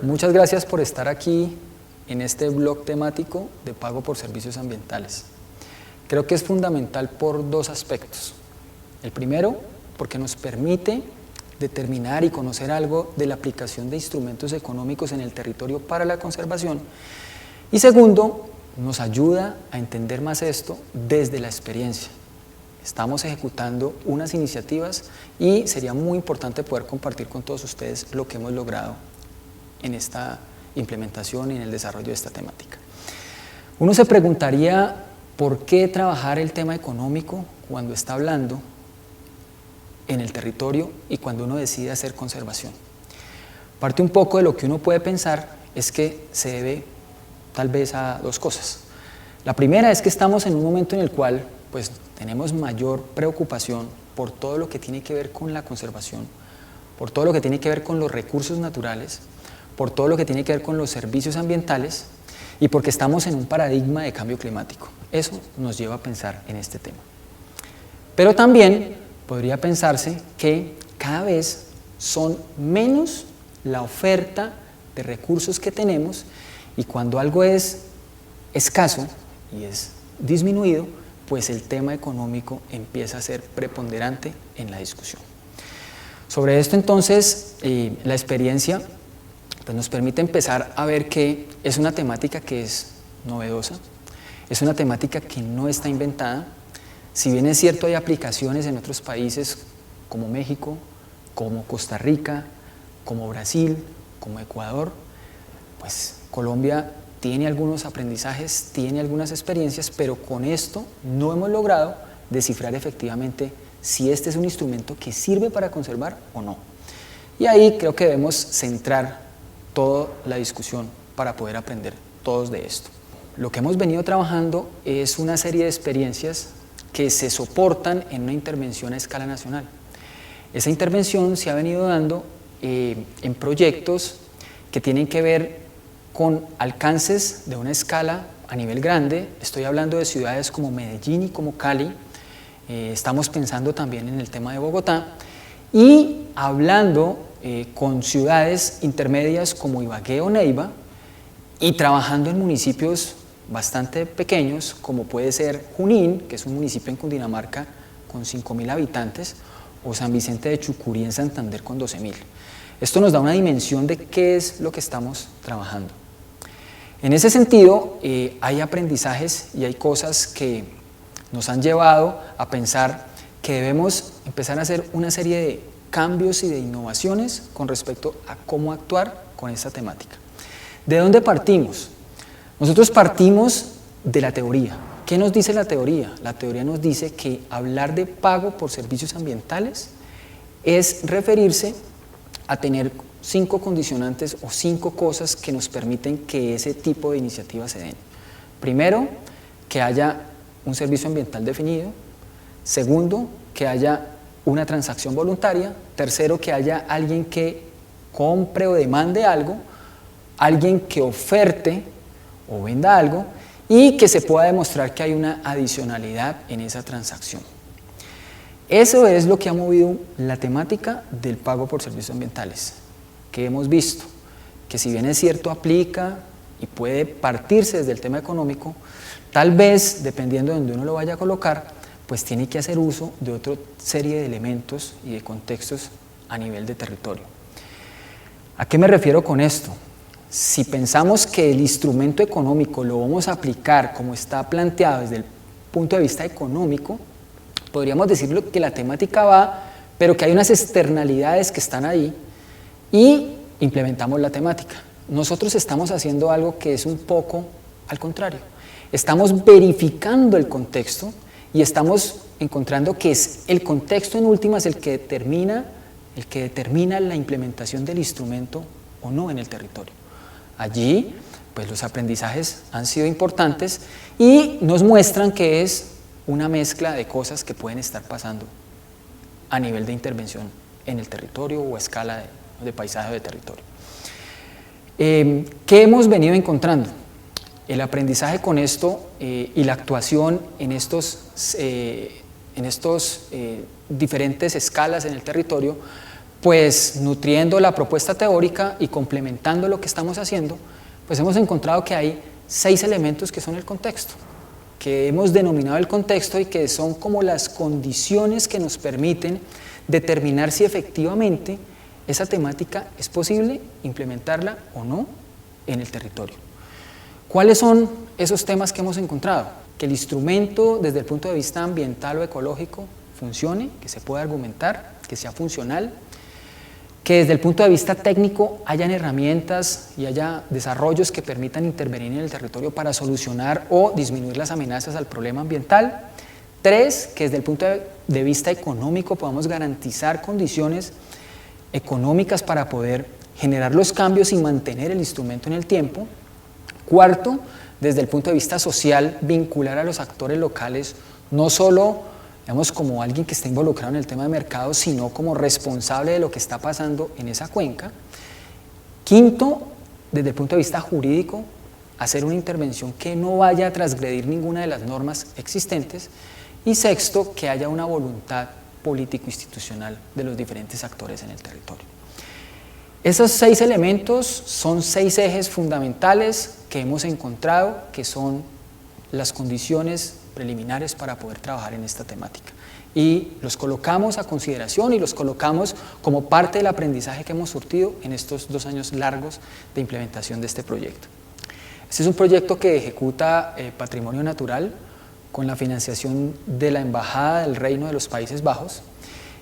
Muchas gracias por estar aquí en este blog temático de pago por servicios ambientales. Creo que es fundamental por dos aspectos. El primero, porque nos permite determinar y conocer algo de la aplicación de instrumentos económicos en el territorio para la conservación. Y segundo, nos ayuda a entender más esto desde la experiencia. Estamos ejecutando unas iniciativas y sería muy importante poder compartir con todos ustedes lo que hemos logrado en esta implementación y en el desarrollo de esta temática. Uno se preguntaría por qué trabajar el tema económico cuando está hablando en el territorio y cuando uno decide hacer conservación. Parte un poco de lo que uno puede pensar es que se debe tal vez a dos cosas. La primera es que estamos en un momento en el cual pues, tenemos mayor preocupación por todo lo que tiene que ver con la conservación, por todo lo que tiene que ver con los recursos naturales, por todo lo que tiene que ver con los servicios ambientales y porque estamos en un paradigma de cambio climático. Eso nos lleva a pensar en este tema. Pero también podría pensarse que cada vez son menos la oferta de recursos que tenemos y cuando algo es escaso y es disminuido, pues el tema económico empieza a ser preponderante en la discusión. Sobre esto entonces, la experiencia pues, nos permite empezar a ver que es una temática que es novedosa, es una temática que no está inventada. Si bien es cierto hay aplicaciones en otros países como México, como Costa Rica, como Brasil, como Ecuador, pues Colombia tiene algunos aprendizajes, tiene algunas experiencias, pero con esto no hemos logrado descifrar efectivamente si este es un instrumento que sirve para conservar o no. Y ahí creo que debemos centrar toda la discusión para poder aprender todos de esto. Lo que hemos venido trabajando es una serie de experiencias que se soportan en una intervención a escala nacional. Esa intervención se ha venido dando en proyectos que tienen que ver con alcances de una escala a nivel grande. Estoy hablando de ciudades como Medellín y como Cali, estamos pensando también en el tema de Bogotá y hablando con ciudades intermedias como Ibagué o Neiva y trabajando en municipios bastante pequeños como puede ser Junín, que es un municipio en Cundinamarca con 5.000 habitantes, o San Vicente de Chucurí en Santander con 12.000. Esto nos da una dimensión de qué es lo que estamos trabajando. En ese sentido, hay aprendizajes y hay cosas que nos han llevado a pensar que debemos empezar a hacer una serie de cambios y de innovaciones con respecto a cómo actuar con esta temática. ¿De dónde partimos? Nosotros partimos de la teoría. ¿Qué nos dice la teoría? La teoría nos dice que hablar de pago por servicios ambientales es referirse a tener 5 condicionantes o 5 cosas que nos permiten que ese tipo de iniciativas se den. Primero, que haya un servicio ambiental definido. Segundo, que haya una transacción voluntaria. Tercero, que haya alguien que compre o demande algo, alguien que oferte o venda algo y que se pueda demostrar que hay una adicionalidad en esa transacción. Eso es lo que ha movido la temática del pago por servicios ambientales, que hemos visto que si bien es cierto aplica y puede partirse desde el tema económico, tal vez dependiendo de donde uno lo vaya a colocar, pues tiene que hacer uso de otra serie de elementos y de contextos a nivel de territorio. ¿A qué me refiero con esto? Si pensamos que el instrumento económico lo vamos a aplicar como está planteado desde el punto de vista económico, podríamos decirlo que la temática va, pero que hay unas externalidades que están ahí y implementamos la temática. Nosotros estamos haciendo algo que es un poco al contrario. Estamos verificando el contexto y estamos encontrando que es el contexto en últimas el que determina la implementación del instrumento o no en el territorio. Allí, pues los aprendizajes han sido importantes y nos muestran que es una mezcla de cosas que pueden estar pasando a nivel de intervención en el territorio o a escala de paisaje de territorio. ¿Qué hemos venido encontrando? El aprendizaje con esto y la actuación en en estos diferentes escalas en el territorio, pues nutriendo la propuesta teórica y complementando lo que estamos haciendo, pues hemos encontrado que hay 6 elementos que son el contexto, que hemos denominado el contexto y que son como las condiciones que nos permiten determinar si efectivamente esa temática es posible implementarla o no en el territorio. ¿Cuáles son esos temas que hemos encontrado? Que el instrumento desde el punto de vista ambiental o ecológico funcione, que se pueda argumentar, que sea funcional, que desde el punto de vista técnico hayan herramientas y haya desarrollos que permitan intervenir en el territorio para solucionar o disminuir las amenazas al problema ambiental. 3, que desde el punto de vista económico podamos garantizar condiciones económicas para poder generar los cambios y mantener el instrumento en el tiempo. 4, desde el punto de vista social, vincular a los actores locales, no solo digamos, como alguien que está involucrado en el tema de mercado, sino como responsable de lo que está pasando en esa cuenca. 5, desde el punto de vista jurídico, hacer una intervención que no vaya a transgredir ninguna de las normas existentes. Y 6, que haya una voluntad político-institucional de los diferentes actores en el territorio. Esos 6 elementos son 6 ejes fundamentales que hemos encontrado que son las condiciones preliminares para poder trabajar en esta temática. Y los colocamos a consideración y los colocamos como parte del aprendizaje que hemos surtido en estos 2 años largos de implementación de este proyecto. Este es un proyecto que ejecuta Patrimonio Natural con la financiación de la Embajada del Reino de los Países Bajos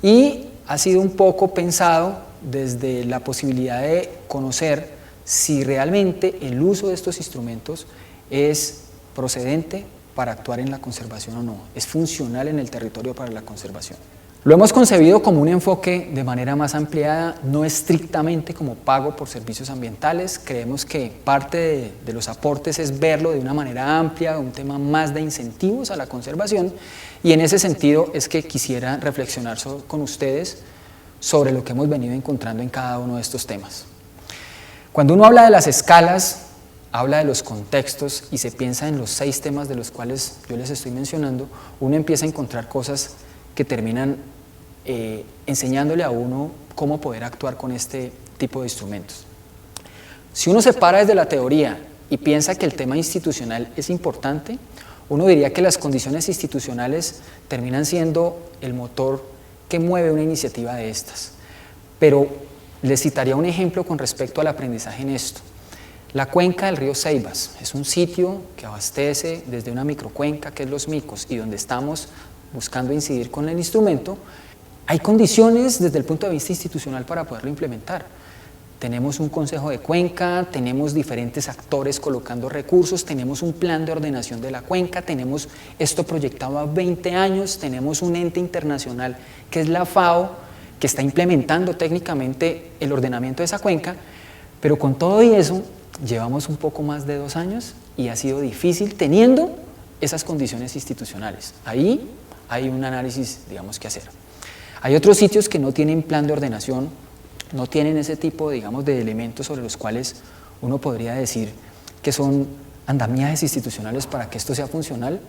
y ha sido un poco pensado desde la posibilidad de conocer si realmente el uso de estos instrumentos es procedente para actuar en la conservación o no, es funcional en el territorio para la conservación. Lo hemos concebido como un enfoque de manera más ampliada, no estrictamente como pago por servicios ambientales. Creemos que parte de los aportes es verlo de una manera amplia, un tema más de incentivos a la conservación, y en ese sentido es que quisiera reflexionar con ustedes sobre lo que hemos venido encontrando en cada uno de estos temas. Cuando uno habla de las escalas, habla de los contextos y se piensa en los 6 temas de los cuales yo les estoy mencionando, uno empieza a encontrar cosas que terminan enseñándole a uno cómo poder actuar con este tipo de instrumentos. Si uno se para desde la teoría y piensa que el tema institucional es importante, uno diría que las condiciones institucionales terminan siendo el motor que mueve una iniciativa de estas. Pero les citaría un ejemplo con respecto al aprendizaje en esto. La cuenca del río Ceibas es un sitio que abastece desde una microcuenca que es Los Micos y donde estamos buscando incidir con el instrumento. Hay condiciones desde el punto de vista institucional para poderlo implementar. Tenemos un consejo de cuenca, tenemos diferentes actores colocando recursos, tenemos un plan de ordenación de la cuenca, tenemos esto proyectado a 20 años, tenemos un ente internacional que es la FAO, que está implementando técnicamente el ordenamiento de esa cuenca, pero con todo y eso llevamos un poco más de 2 años y ha sido difícil teniendo esas condiciones institucionales. Ahí hay un análisis, digamos, que hacer. Hay otros sitios que no tienen plan de ordenación, no tienen ese tipo, digamos, de elementos sobre los cuales uno podría decir que son andamiajes institucionales para que esto sea funcional,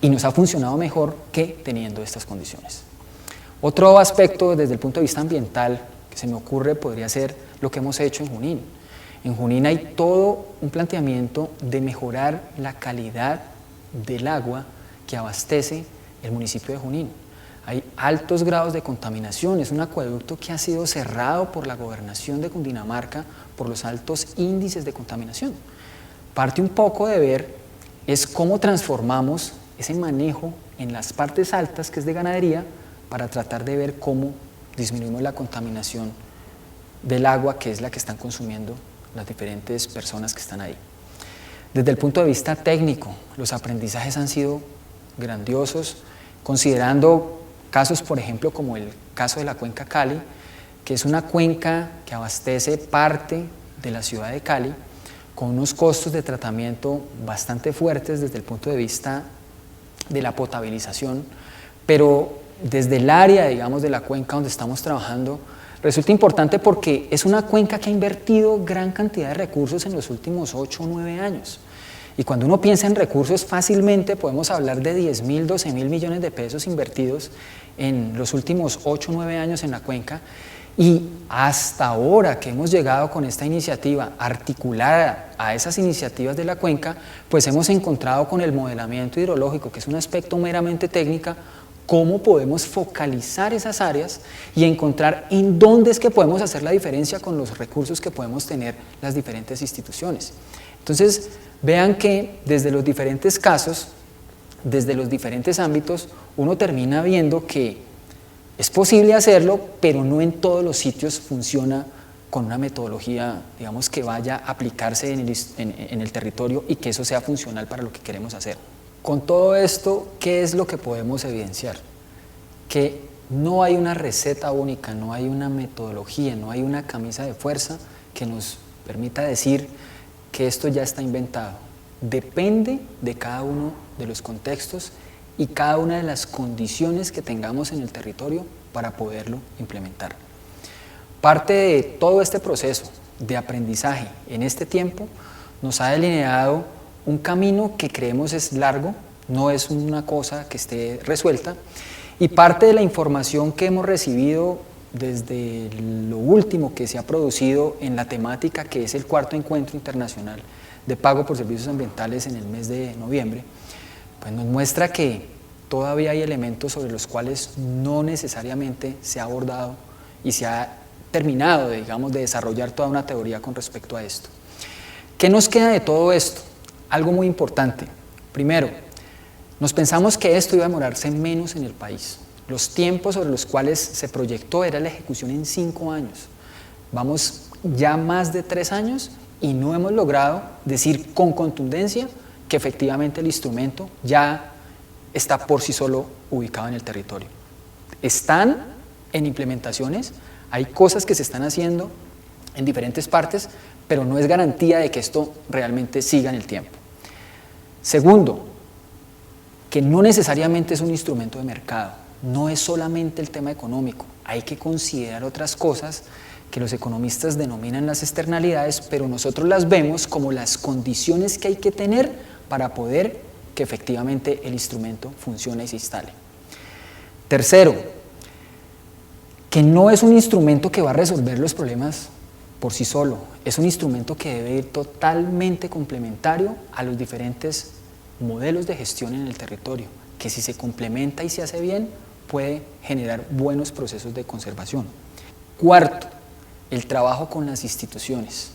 y nos ha funcionado mejor que teniendo estas condiciones. Otro aspecto desde el punto de vista ambiental que se me ocurre podría ser lo que hemos hecho en Junín. En Junín hay todo un planteamiento de mejorar la calidad del agua que abastece el municipio de Junín. Hay altos grados de contaminación, es un acueducto que ha sido cerrado por la gobernación de Cundinamarca por los altos índices de contaminación. Parte un poco de ver es cómo transformamos ese manejo en las partes altas, que es de ganadería, para tratar de ver cómo disminuimos la contaminación del agua, que es la que están consumiendo las diferentes personas que están ahí. Desde el punto de vista técnico, los aprendizajes han sido grandiosos, considerando casos, por ejemplo, como el caso de la cuenca Cali, que es una cuenca que abastece parte de la ciudad de Cali, con unos costos de tratamiento bastante fuertes desde el punto de vista de la potabilización, pero desde el área, digamos, de la cuenca donde estamos trabajando, resulta importante porque es una cuenca que ha invertido gran cantidad de recursos en los últimos 8 o 9 años. Y cuando uno piensa en recursos, fácilmente podemos hablar de 10.000, 12.000 millones de pesos invertidos en los últimos 8 o 9 años en la cuenca. Y hasta ahora que hemos llegado con esta iniciativa articulada a esas iniciativas de la cuenca, pues hemos encontrado con el modelamiento hidrológico, que es un aspecto meramente técnico, cómo podemos focalizar esas áreas y encontrar en dónde es que podemos hacer la diferencia con los recursos que podemos tener las diferentes instituciones. Entonces, vean que desde los diferentes casos, desde los diferentes ámbitos, uno termina viendo que es posible hacerlo, pero no en todos los sitios funciona con una metodología, digamos, que vaya a aplicarse en el territorio y que eso sea funcional para lo que queremos hacer. Con todo esto, ¿qué es lo que podemos evidenciar? Que no hay una receta única, no hay una metodología, no hay una camisa de fuerza que nos permita decir que esto ya está inventado. Depende de cada uno de los contextos y cada una de las condiciones que tengamos en el territorio para poderlo implementar. Parte de todo este proceso de aprendizaje en este tiempo nos ha delineado un camino que creemos es largo, no es una cosa que esté resuelta, y parte de la información que hemos recibido desde lo último que se ha producido en la temática que es el 4º Encuentro Internacional de Pago por Servicios Ambientales en el mes de noviembre, pues nos muestra que todavía hay elementos sobre los cuales no necesariamente se ha abordado y se ha terminado, digamos, de desarrollar toda una teoría con respecto a esto. ¿Qué nos queda de todo esto? Algo muy importante. Primero, nos pensamos que esto iba a demorarse menos en el país. Los tiempos sobre los cuales se proyectó era la ejecución en 5 años. Vamos ya más de 3 años y no hemos logrado decir con contundencia que efectivamente el instrumento ya está por sí solo ubicado en el territorio. Están en implementaciones, hay cosas que se están haciendo en diferentes partes, pero no es garantía de que esto realmente siga en el tiempo. Segundo, que no necesariamente es un instrumento de mercado, no es solamente el tema económico, hay que considerar otras cosas que los economistas denominan las externalidades, pero nosotros las vemos como las condiciones que hay que tener para poder que efectivamente el instrumento funcione y se instale. Tercero, que no es un instrumento que va a resolver los problemas por sí solo, es un instrumento que debe ir totalmente complementario a los diferentes modelos de gestión en el territorio, que si se complementa y se hace bien, puede generar buenos procesos de conservación. Cuarto, el trabajo con las instituciones.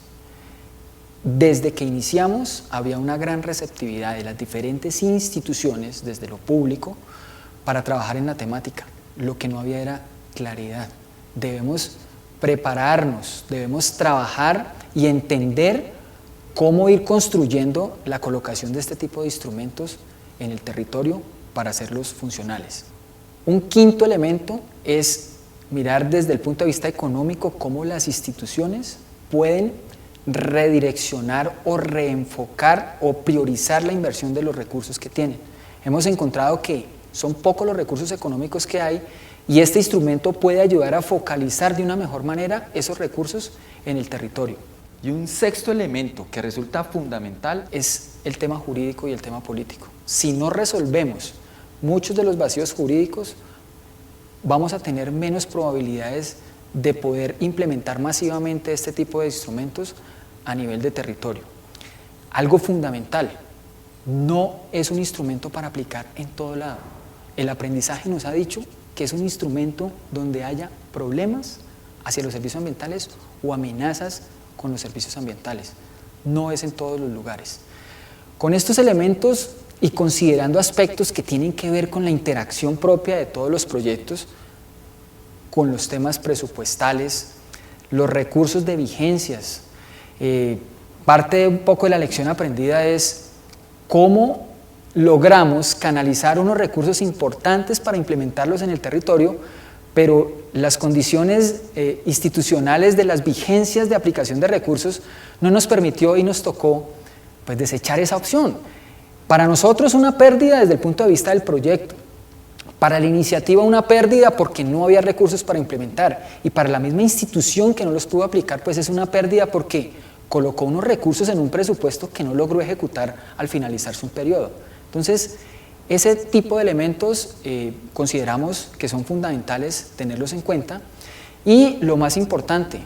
Desde que iniciamos había una gran receptividad de las diferentes instituciones, desde lo público, para trabajar en la temática. Lo que no había era claridad. Debemos prepararnos, debemos trabajar y entender cómo ir construyendo la colocación de este tipo de instrumentos en el territorio para hacerlos funcionales. Un quinto elemento es mirar desde el punto de vista económico cómo las instituciones pueden redireccionar o reenfocar o priorizar la inversión de los recursos que tienen. Hemos encontrado que son pocos los recursos económicos que hay y este instrumento puede ayudar a focalizar de una mejor manera esos recursos en el territorio. Y un sexto elemento que resulta fundamental es el tema jurídico y el tema político. Si no resolvemos muchos de los vacíos jurídicos, vamos a tener menos probabilidades de poder implementar masivamente este tipo de instrumentos a nivel de territorio. Algo fundamental, no es un instrumento para aplicar en todo lado. El aprendizaje nos ha dicho que es un instrumento donde haya problemas hacia los servicios ambientales o amenazas con los servicios ambientales. No es en todos los lugares. Con estos elementos y considerando aspectos que tienen que ver con la interacción propia de todos los proyectos, con los temas presupuestales, los recursos de vigencias, parte un poco de la lección aprendida es cómo logramos canalizar unos recursos importantes para implementarlos en el territorio, pero las condiciones institucionales de las vigencias de aplicación de recursos no nos permitió y nos tocó pues, desechar esa opción. Para nosotros una pérdida desde el punto de vista del proyecto, para la iniciativa una pérdida porque no había recursos para implementar y para la misma institución que no los pudo aplicar pues es una pérdida porque colocó unos recursos en un presupuesto que no logró ejecutar al finalizar su periodo. Entonces, ese tipo de elementos consideramos que son fundamentales tenerlos en cuenta, y lo más importante,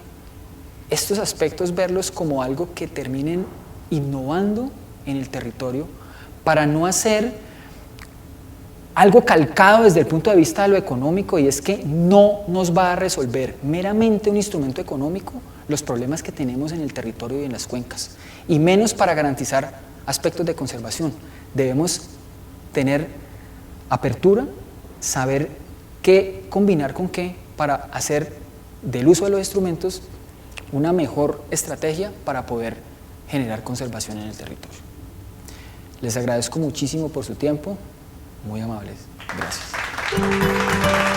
estos aspectos verlos como algo que terminen innovando en el territorio para no hacer algo calcado desde el punto de vista de lo económico, y es que no nos va a resolver meramente un instrumento económico los problemas que tenemos en el territorio y en las cuencas, y menos para garantizar aspectos de conservación. Debemos tener apertura, saber qué combinar con qué para hacer del uso de los instrumentos una mejor estrategia para poder generar conservación en el territorio. Les agradezco muchísimo por su tiempo, muy amables. Gracias.